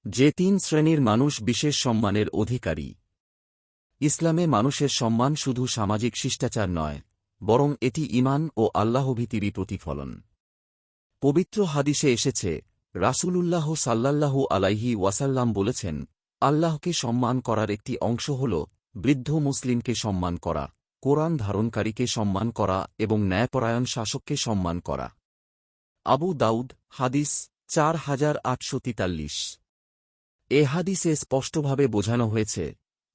যে তিন শ্রেণীর মানুষ বিশেষ সম্মানের অধিকারী। ইসলামে মানুষের সম্মান শুধু সামাজিক শিষ্টাচার নয়, বরং এটি ঈমান ও আল্লাহভীতিরই প্রতিফলন। পবিত্র হাদিসে এসেছে, রাসূলুল্লাহ সাল্লাল্লাহু আলাইহি ওয়াসাল্লাম বলেছেন, আল্লাহকে সম্মান করার একটি অংশ হল বৃদ্ধ মুসলিমকে সম্মান করা, কোরআন ধারণকারীকে সম্মান করা এবং ন্যায়পরায়ণ শাসককে সম্মান করা। আবু দাউদ, হাদিস 4843। এ হাদিসে স্পষ্টভাবে বোঝানো হয়েছে,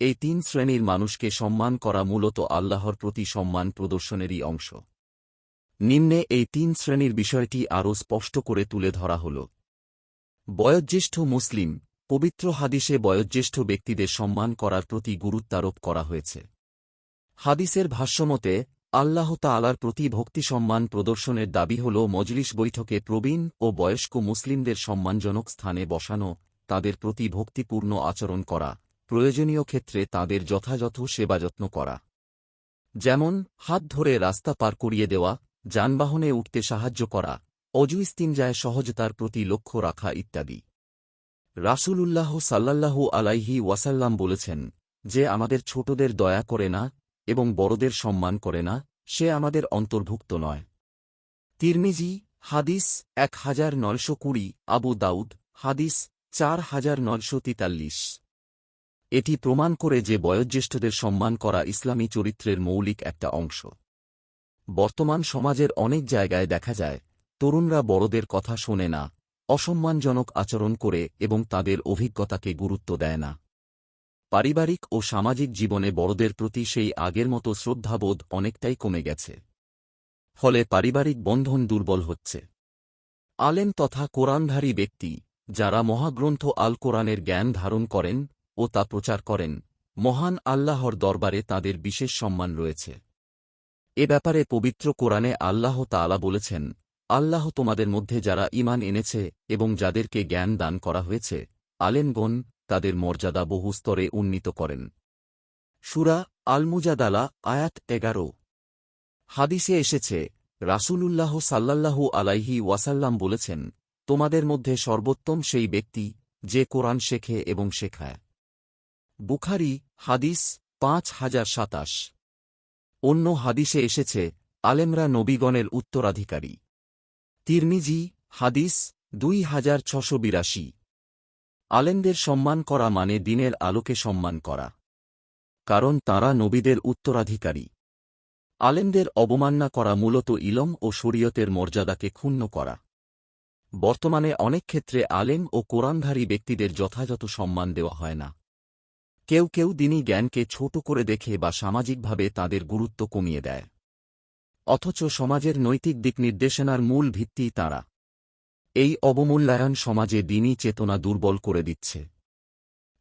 এই তিন শ্রেণীর মানুষকে সম্মান করা মূলত আল্লাহর প্রতি সম্মান প্রদর্শনেরই অংশ। নিম্নে এই তিন শ্রেণীর বিষয়টি আরও স্পষ্ট করে তুলে ধরা হল। বয়োজ্যেষ্ঠ মুসলিম। পবিত্র হাদিসে বয়োজ্যেষ্ঠ ব্যক্তিদের সম্মান করার প্রতি গুরুত্বারোপ করা হয়েছে। হাদিসের ভাষ্যমতে, আল্লাহ তাআলার প্রতি ভক্তি সম্মান প্রদর্শনের দাবি হল মজলিস বৈঠকে প্রবীণ ও বয়স্ক মুসলিমদের সম্মানজনক স্থানে বসানো, তাদের প্রতি ভক্তিপূর্ণ আচরণ করা, প্রয়োজনীয় ক্ষেত্রে তাদের যথাযথ সেবাযত্ন করা। যেমন, হাত ধরে রাস্তা পার করিয়ে দেওয়া, যানবাহনে উঠতে সাহায্য করা, অজু ইস্তিনজায় সহজতার প্রতি লক্ষ্য রাখা ইত্যাদি। রাসূলুল্লাহ সাল্লাল্লাহু আলাইহি ওয়াসাল্লাম বলেছেন, যে আমাদের ছোটদের দয়া করে না এবং বড়দের সম্মান করে না, সে আমাদের অন্তর্ভুক্ত নয়। তিরমিজি, হাদিস 1920। আবু দাউদ, হাদিস 4943। এটি প্রমাণ করে যে বয়োজ্যেষ্ঠদের সম্মান করা ইসলামী চরিত্রের মৌলিক একটা অংশ। বর্তমান সমাজের অনেক জায়গায় দেখা যায়, তরুণরা বড়দের কথা শোনে না, অসম্মানজনক আচরণ করে এবং তাদের অভিজ্ঞতাকে গুরুত্ব দেয় না। পারিবারিক ও সামাজিক জীবনে বড়দের প্রতি সেই আগের মতো শ্রদ্ধাবোধ অনেকটাই কমে গেছে। ফলে পারিবারিক বন্ধন দুর্বল হচ্ছে। আলেম তথা কোরআনধারী ব্যক্তি, যারা মহাগ্রন্থ আল কোরআনের জ্ঞান ধারণ করেন ও তা প্রচার করেন, মহান আল্লাহর দরবারে তাদের বিশেষ সম্মান রয়েছে। এ ব্যাপারে পবিত্র কোরআনে আল্লাহ তাআলা বলেছেন, আল্লাহ তোমাদের মধ্যে যারা ঈমান এনেছে এবং যাদেরকে জ্ঞান দান করা হয়েছে, আলেমগণ, তাদের মর্যাদা বহু স্তরে উন্নীত করেন। সূরা আল মুজাদালা, আয়াত 11। হাদিসে এসেছে, রাসূলুল্লাহ সাল্লাল্লাহু আলাইহি ওয়াসাল্লাম বলেছেন, তোমাদের মধ্যে সর্বোত্তম সেই ব্যক্তি, যে কোরআন শেখে এবং শেখায়। বুখারী, হাদিস 5027। অন্য হাদিসে এসেছে, আলেমরা নবীগণের উত্তরাধিকারী। তিরমিজি, হাদিস 2682। আলেমদের সম্মান করা মানে দ্বীনের আলোকে সম্মান করা, কারণ তাঁরা নবীদের উত্তরাধিকারী। আলেমদের অবমাননা করা মূলত ইলম ও শরীয়তের মর্যাদাকে ক্ষুণ্ণ করা। বর্তমানে অনেক ক্ষেত্রে আলেম ও কোরআনধারী ব্যক্তিদের যথাযথ সম্মান দেওয়া হয় না। কেউ কেউ দ্বীনী জ্ঞানকে ছোট করে দেখে বা সামাজিকভাবে তাদের গুরুত্ব কমিয়ে দেয়। অথচ সমাজের নৈতিক দিক নির্দেশনার মূল ভিত্তি তাঁরা। এই অবমূল্যায়ন সমাজে দ্বীনী চেতনা দুর্বল করে দিচ্ছে।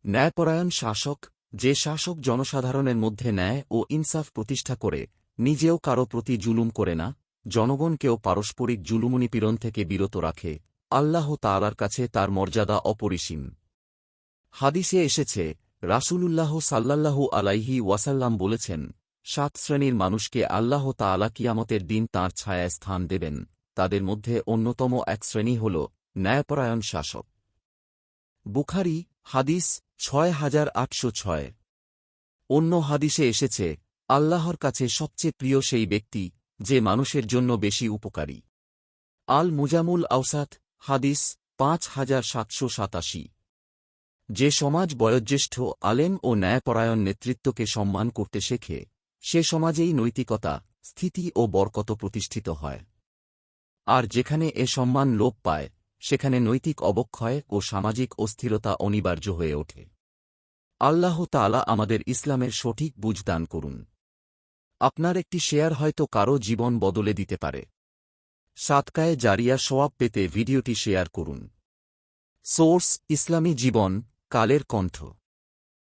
ন্যায়পরায়ণ শাসক, যে শাসক জনসাধারণের মধ্যে ন্যায় ও ইনসাফ প্রতিষ্ঠা করে, নিজেও কারো প্রতি জুলুম করে না, জনগণকেও পারস্পরিক জুলুমনিপীড়ন থেকে বিরত রাখে, আল্লাহ তাআলার কাছে তার মর্যাদা অপরিসীম। হাদিসে এসেছে, রাসূলুল্লাহ সাল্লাল্লাহু আলাইহি ওয়াসাল্লাম বলেছেন, 7 শ্রেণীর মানুষকে আল্লাহ তাআলা কিয়ামতের দিন তাঁর ছায়ায় স্থান দেবেন, তাদের মধ্যে অন্যতম এক শ্রেণী হল ন্যায়পরায়ণ শাসক। বুখারী, হাদিস 6806। অন্য হাদিসে এসেছে, আল্লাহর কাছে সবচেয়ে প্রিয় সেই ব্যক্তি, যে মানুষের জন্য বেশি উপকারী। আল মুজামুল আওসাত, হাদিস 5787। যে সমাজ বয়োজ্যেষ্ঠ আলেম ও ন্যায়পরায়ণ নেতৃত্বকে সম্মান করতে শেখে, সে সমাজেই নৈতিকতা, স্থিতি ও বরকত প্রতিষ্ঠিত হয়। আর যেখানে এ সম্মান লোপ পায়, সেখানে নৈতিক অবক্ষয় ও সামাজিক অস্থিরতা অনিবার্য হয়ে ওঠে। আল্লাহ তাআলা আমাদের ইসলামের সঠিক বুঝ দান করুন। আপনার একটি শেয়ার হয়তো কারো জীবন বদলে দিতে পারে। সাদকায়ে জারিয়া সওয়াব পেতে ভিডিওটি শেয়ার করুন। সোর্স: ইসলামী জীবন, কালের কণ্ঠ।